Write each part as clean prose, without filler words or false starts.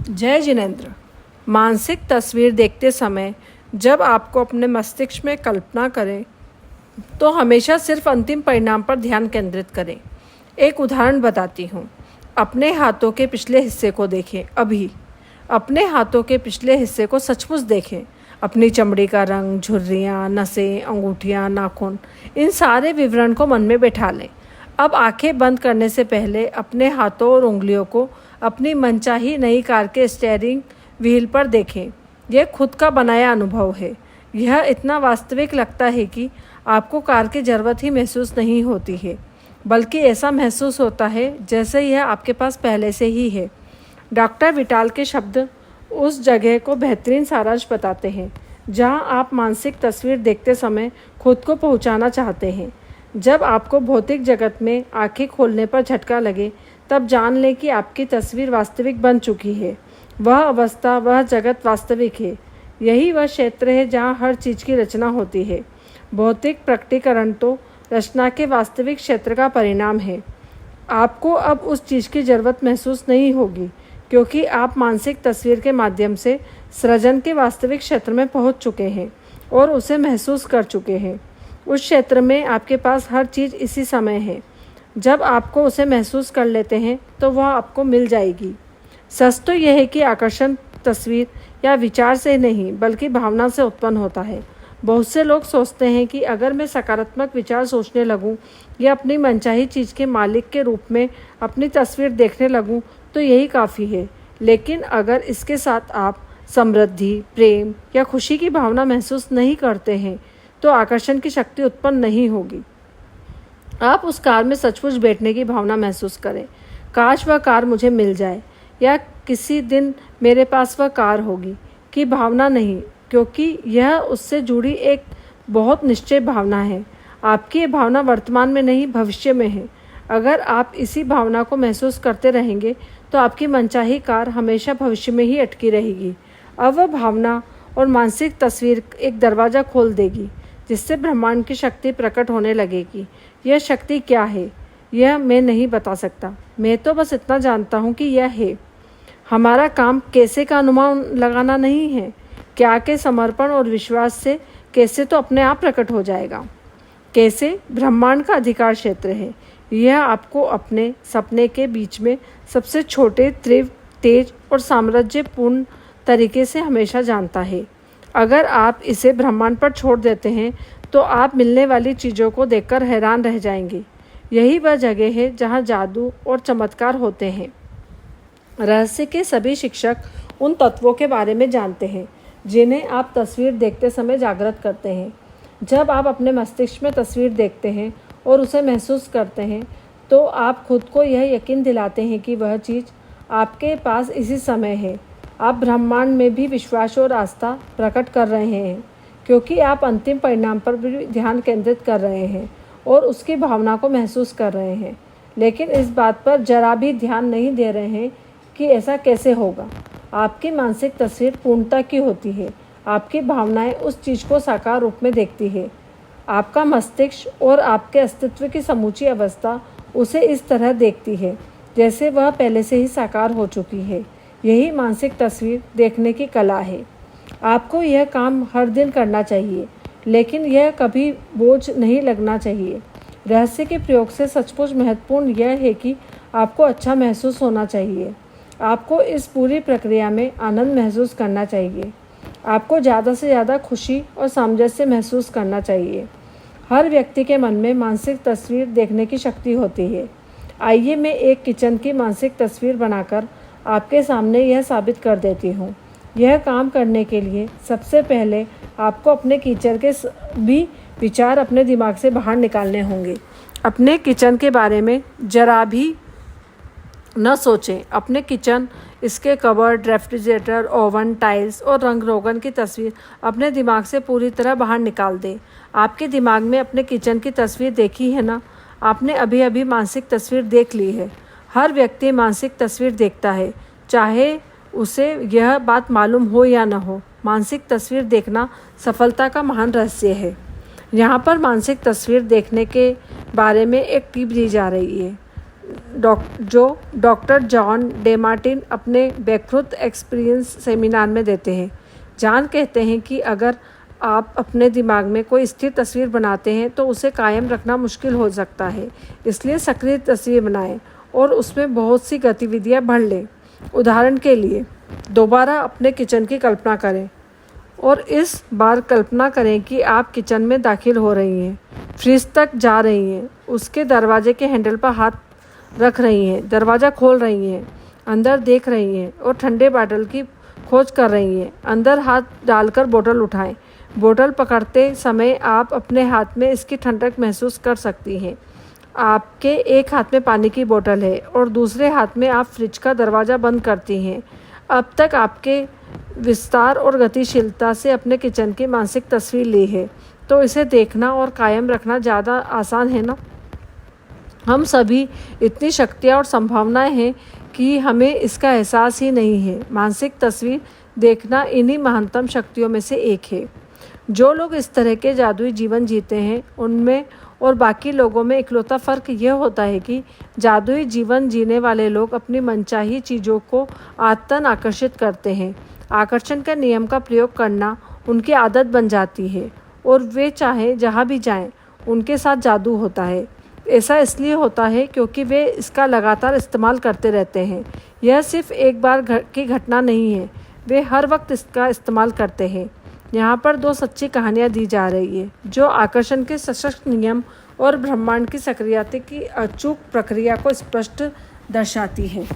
जय जिनेंद्र। मानसिक तस्वीर देखते समय जब आपको अपने मस्तिष्क में कल्पना करें तो हमेशा सिर्फ अंतिम परिणाम पर ध्यान केंद्रित करें। एक उदाहरण बताती हूँ। अपने हाथों के पिछले हिस्से को देखें। अभी अपने हाथों के पिछले हिस्से को सचमुच देखें। अपनी चमड़ी का रंग, झुर्रियाँ, नसें, अंगूठियाँ, नाखून, इन सारे विवरण को मन में बैठा लें। अब आंखें बंद करने से पहले अपने हाथों और उंगलियों को अपनी मनचाही नई कार के स्टीयरिंग व्हील पर देखें। यह खुद का बनाया अनुभव है। यह इतना वास्तविक लगता है कि आपको कार की ज़रूरत ही महसूस नहीं होती है, बल्कि ऐसा महसूस होता है जैसे यह आपके पास पहले से ही है। डॉक्टर विटाल के शब्द उस जगह को बेहतरीन सारांश बताते हैं जहां आप मानसिक तस्वीर देखते समय खुद को पहुंचाना चाहते हैं। जब आपको भौतिक जगत में आंखें खोलने पर झटका लगे, तब जान लें कि आपकी तस्वीर वास्तविक बन चुकी है। वह अवस्था, वह जगत वास्तविक है। यही वह क्षेत्र है जहाँ हर चीज़ की रचना होती है। भौतिक प्रकटीकरण तो रचना के वास्तविक क्षेत्र का परिणाम है। आपको अब उस चीज़ की ज़रूरत महसूस नहीं होगी, क्योंकि आप मानसिक तस्वीर के माध्यम से सृजन के वास्तविक क्षेत्र में पहुंच चुके हैं और उसे महसूस कर चुके हैं। उस क्षेत्र में आपके पास हर चीज़ इसी समय है। जब आपको उसे महसूस कर लेते हैं तो वह आपको मिल जाएगी। सच तो यह है कि आकर्षण तस्वीर या विचार से नहीं, बल्कि भावना से उत्पन्न होता है। बहुत से लोग सोचते हैं कि अगर मैं सकारात्मक विचार सोचने लगूं या अपनी मनचाही चीज़ के मालिक के रूप में अपनी तस्वीर देखने लगूं तो यही काफ़ी है। लेकिन अगर इसके साथ आप समृद्धि, प्रेम या खुशी की भावना महसूस नहीं करते हैं तो आकर्षण की शक्ति उत्पन्न नहीं होगी। आप उस कार में सचमुच बैठने की भावना महसूस करें। काश वह कार मुझे मिल जाए, या किसी दिन मेरे पास वह कार होगी की भावना नहीं, क्योंकि यह उससे जुड़ी एक बहुत निश्चय भावना है। आपकी ये भावना वर्तमान में नहीं, भविष्य में है। अगर आप इसी भावना को महसूस करते रहेंगे तो आपकी मनचाही कार हमेशा भविष्य में ही अटकी रहेगी। अब वह भावना और मानसिक तस्वीर एक दरवाज़ा खोल देगी जिससे ब्रह्मांड की शक्ति प्रकट होने लगेगी। यह शक्ति क्या है, यह मैं नहीं बता सकता। मैं तो बस इतना जानता हूँ कि यह है। हमारा काम कैसे का अनुमान लगाना नहीं है। क्या के समर्पण और विश्वास से कैसे तो अपने आप प्रकट हो जाएगा। कैसे ब्रह्मांड का अधिकार क्षेत्र है। यह आपको अपने सपने के बीच में सबसे छोटे, तीव्र, तेज और साम्राज्यपूर्ण तरीके से हमेशा जानता है। अगर आप इसे ब्रह्मांड पर छोड़ देते हैं तो आप मिलने वाली चीज़ों को देखकर हैरान रह जाएंगे। यही वह जगह है जहाँ जादू और चमत्कार होते हैं। रहस्य के सभी शिक्षक उन तत्वों के बारे में जानते हैं जिन्हें आप तस्वीर देखते समय जागृत करते हैं। जब आप अपने मस्तिष्क में तस्वीर देखते हैं और उसे महसूस करते हैं तो आप खुद को यह यकीन दिलाते हैं कि वह चीज़ आपके पास इसी समय है। आप ब्रह्मांड में भी विश्वास और आस्था प्रकट कर रहे हैं, क्योंकि आप अंतिम परिणाम पर भी ध्यान केंद्रित कर रहे हैं और उसकी भावना को महसूस कर रहे हैं। लेकिन इस बात पर जरा भी ध्यान नहीं दे रहे हैं कि ऐसा कैसे होगा। आपकी मानसिक तस्वीर पूर्णता की होती है। आपकी भावनाएं उस चीज़ को साकार रूप में देखती है। आपका मस्तिष्क और आपके अस्तित्व की समूची अवस्था उसे इस तरह देखती है जैसे वह पहले से ही साकार हो चुकी है। यही मानसिक तस्वीर देखने की कला है। आपको यह काम हर दिन करना चाहिए, लेकिन यह कभी बोझ नहीं लगना चाहिए। रहस्य के प्रयोग से सचमुच महत्वपूर्ण यह है कि आपको अच्छा महसूस होना चाहिए। आपको इस पूरी प्रक्रिया में आनंद महसूस करना चाहिए। आपको ज़्यादा से ज़्यादा खुशी और सामंजस्य महसूस करना चाहिए। हर व्यक्ति के मन में मानसिक तस्वीर देखने की शक्ति होती है। आइए मैं एक किचन की मानसिक तस्वीर बनाकर आपके सामने यह साबित कर देती हूँ। यह काम करने के लिए सबसे पहले आपको अपने किचन के भी विचार अपने दिमाग से बाहर निकालने होंगे। अपने किचन के बारे में जरा भी न सोचें। अपने किचन, इसके कबर्ड, रेफ्रिजरेटर, ओवन, टाइल्स और रंग रोगन की तस्वीर अपने दिमाग से पूरी तरह बाहर निकाल दें। आपके दिमाग में अपने किचन की तस्वीर देखी है ना? आपने अभी अभी मानसिक तस्वीर देख ली है। हर व्यक्ति मानसिक तस्वीर देखता है, चाहे उसे यह बात मालूम हो या न हो। मानसिक तस्वीर देखना सफलता का महान रहस्य है। यहाँ पर मानसिक तस्वीर देखने के बारे में एक टिप दी जा रही है। जो डॉक्टर जॉन डेमार्टिन अपने ब्रेकथ्रू एक्सपीरियंस सेमिनार में देते हैं। जॉन कहते हैं कि अगर आप अपने दिमाग में कोई स्थिर तस्वीर बनाते हैं तो उसे कायम रखना मुश्किल हो सकता है, इसलिए सक्रिय तस्वीर बनाएं और उसमें बहुत सी गतिविधियां भर लें। उदाहरण के लिए, दोबारा अपने किचन की कल्पना करें और इस बार कल्पना करें कि आप किचन में दाखिल हो रही हैं, फ्रिज तक जा रही हैं, उसके दरवाजे के हैंडल पर हाथ रख रही हैं, दरवाज़ा खोल रही हैं, अंदर देख रही हैं और ठंडे बॉटल की खोज कर रही हैं। अंदर हाथ डालकर बोतल उठाएं। बोतल पकड़ते समय आप अपने हाथ में इसकी ठंडक महसूस कर सकती हैं। आपके एक हाथ में पानी की बोतल है और दूसरे हाथ में आप फ्रिज का दरवाज़ा बंद करती हैं। अब तक आपके विस्तार और गतिशीलता से अपने किचन की मानसिक तस्वीर ली है, तो इसे देखना और कायम रखना ज़्यादा आसान है ना? हम सभी इतनी शक्तियाँ और संभावनाएं हैं कि हमें इसका एहसास ही नहीं है। मानसिक तस्वीर देखना इन्हीं महानतम शक्तियों में से एक है। जो लोग इस तरह के जादुई जीवन जीते हैं, उनमें और बाकी लोगों में इकलौता फ़र्क यह होता है कि जादुई जीवन जीने वाले लोग अपनी मनचाही चीज़ों को आदतन आकर्षित करते हैं। आकर्षण के नियम का प्रयोग करना उनकी आदत बन जाती है और वे चाहे जहाँ भी जाएं, उनके साथ जादू होता है। ऐसा इसलिए होता है क्योंकि वे इसका लगातार इस्तेमाल करते रहते हैं। यह सिर्फ एक बार की घटना नहीं है, वे हर वक्त इसका इस्तेमाल करते हैं। यहाँ पर दो सच्ची कहानियाँ दी जा रही है जो आकर्षण के सशक्त नियम और ब्रह्मांड की सक्रियता की अचूक प्रक्रिया को स्पष्ट दर्शाती है।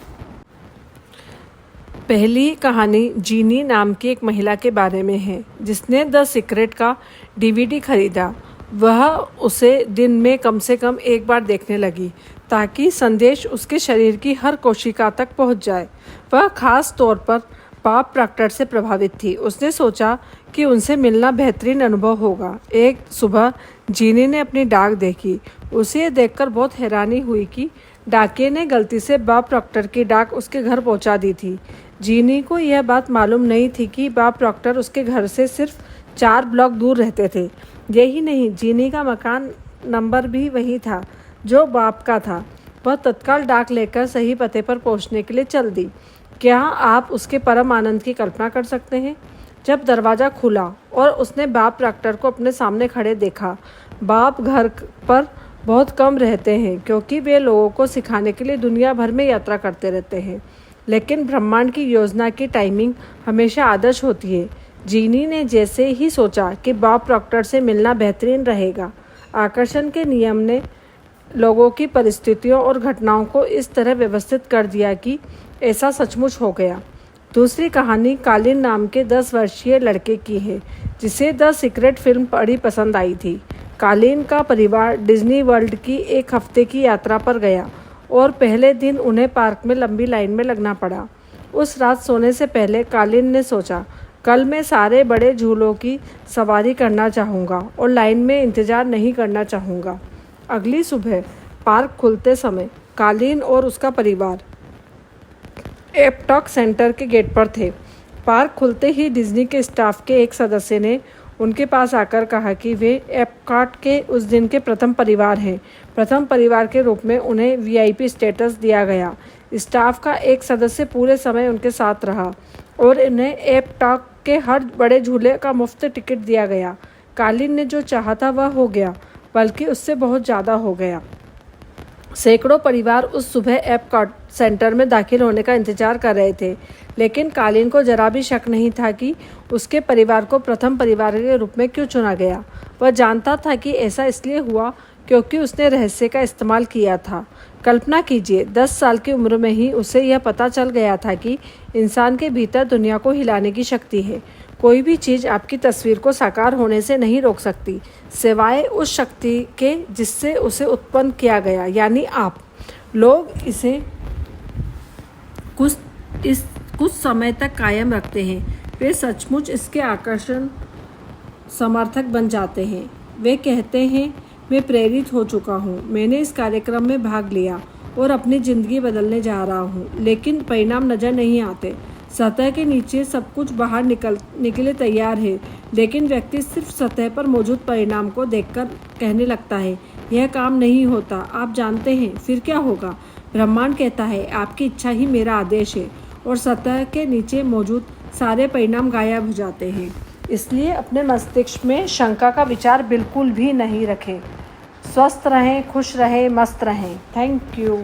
पहली कहानी जीनी नाम की एक महिला के बारे में है जिसने द सीक्रेट का DVD खरीदा। वह उसे दिन में कम से कम एक बार देखने लगी ताकि संदेश उसके शरीर की हर कोशिका तक पहुंच जाए। वह खास तौर पर बॉब प्रॉक्टर से प्रभावित थी। उसने सोचा कि उनसे मिलना बेहतरीन अनुभव होगा। एक सुबह जीनी ने अपनी डाक देखी। उसे ये देखकर बहुत हैरानी हुई कि डाकिये ने गलती से बॉब प्रॉक्टर की डाक उसके घर पहुंचा दी थी। जीनी को यह बात मालूम नहीं थी कि बॉब प्रॉक्टर उसके घर से सिर्फ 4 ब्लॉक दूर रहते थे। यही नहीं, जीनी का मकान नंबर भी वही था जो बॉब का था। वह तत्काल डाक लेकर सही पते पर पहुंचने के लिए चल दी। क्या आप उसके परम आनंद की कल्पना कर सकते हैं जब दरवाज़ा खुला और उसने बॉब प्रॉक्टर को अपने सामने खड़े देखा। बॉब घर पर बहुत कम रहते हैं क्योंकि वे लोगों को सिखाने के लिए दुनिया भर में यात्रा करते रहते हैं, लेकिन ब्रह्मांड की योजना की टाइमिंग हमेशा आदर्श होती है। जीनी ने जैसे ही सोचा कि बॉब प्रॉक्टर से मिलना बेहतरीन रहेगा, आकर्षण के नियम ने लोगों की परिस्थितियों और घटनाओं को इस तरह व्यवस्थित कर दिया कि ऐसा सचमुच हो गया। दूसरी कहानी कालिन नाम के 10 वर्षीय लड़के की है जिसे द सीक्रेट फिल्म बड़ी पसंद आई थी। कालिन का परिवार डिज्नी वर्ल्ड की एक हफ्ते की यात्रा पर गया और पहले दिन उन्हें पार्क में लंबी लाइन में लगना पड़ा। उस रात सोने से पहले कालिन ने सोचा, कल मैं सारे बड़े झूलों की सवारी करना चाहूँगा और लाइन में इंतज़ार नहीं करना चाहूँगा। अगली सुबह पार्क खुलते समय कालिन और उसका परिवार एपटॉक सेंटर के गेट पर थे। पार्क खुलते ही डिज्नी के स्टाफ के एक सदस्य ने उनके पास आकर कहा कि वे एपकॉट के उस दिन के प्रथम परिवार हैं। प्रथम परिवार के रूप में उन्हें VIP स्टेटस दिया गया। स्टाफ का एक सदस्य पूरे समय उनके साथ रहा और उन्हें एपटॉक के हर बड़े झूले का मुफ्त टिकट दिया गया। कालिन ने जो चाहा था वह हो गया, बल्कि उससे बहुत ज़्यादा हो गया। सैकड़ों परिवार उस सुबह एपकॉट सेंटर में दाखिल होने का इंतजार कर रहे थे, लेकिन कालिन को जरा भी शक नहीं था कि उसके परिवार को प्रथम परिवार के रूप में क्यों चुना गया। वह जानता था कि ऐसा इसलिए हुआ क्योंकि उसने रहस्य का इस्तेमाल किया था। कल्पना कीजिए, 10 साल की उम्र में ही उसे यह पता चल गया था कि इंसान के भीतर दुनिया को हिलाने की शक्ति है। कोई भी चीज़ आपकी तस्वीर को साकार होने से नहीं रोक सकती, सिवाय उस शक्ति के जिससे उसे उत्पन्न किया गया, यानी आप। लोग इसे कुछ समय तक कायम रखते हैं। वे सचमुच इसके आकर्षण समर्थक बन जाते हैं। वे कहते हैं, मैं प्रेरित हो चुका हूँ, मैंने इस कार्यक्रम में भाग लिया और अपनी ज़िंदगी बदलने जा रहा हूँ, लेकिन परिणाम नज़र नहीं आते। सतह के नीचे सब कुछ बाहर निकलने के लिए तैयार है, लेकिन व्यक्ति सिर्फ सतह पर मौजूद परिणाम को देखकर कहने लगता है, यह काम नहीं होता। आप जानते हैं फिर क्या होगा? ब्रह्मांड कहता है आपकी इच्छा ही मेरा आदेश है और सतह के नीचे मौजूद सारे परिणाम गायब हो जाते हैं। इसलिए अपने मस्तिष्क में शंका का विचार बिल्कुल भी नहीं रखें। स्वस्थ रहें, खुश रहें, मस्त रहें। Thank you.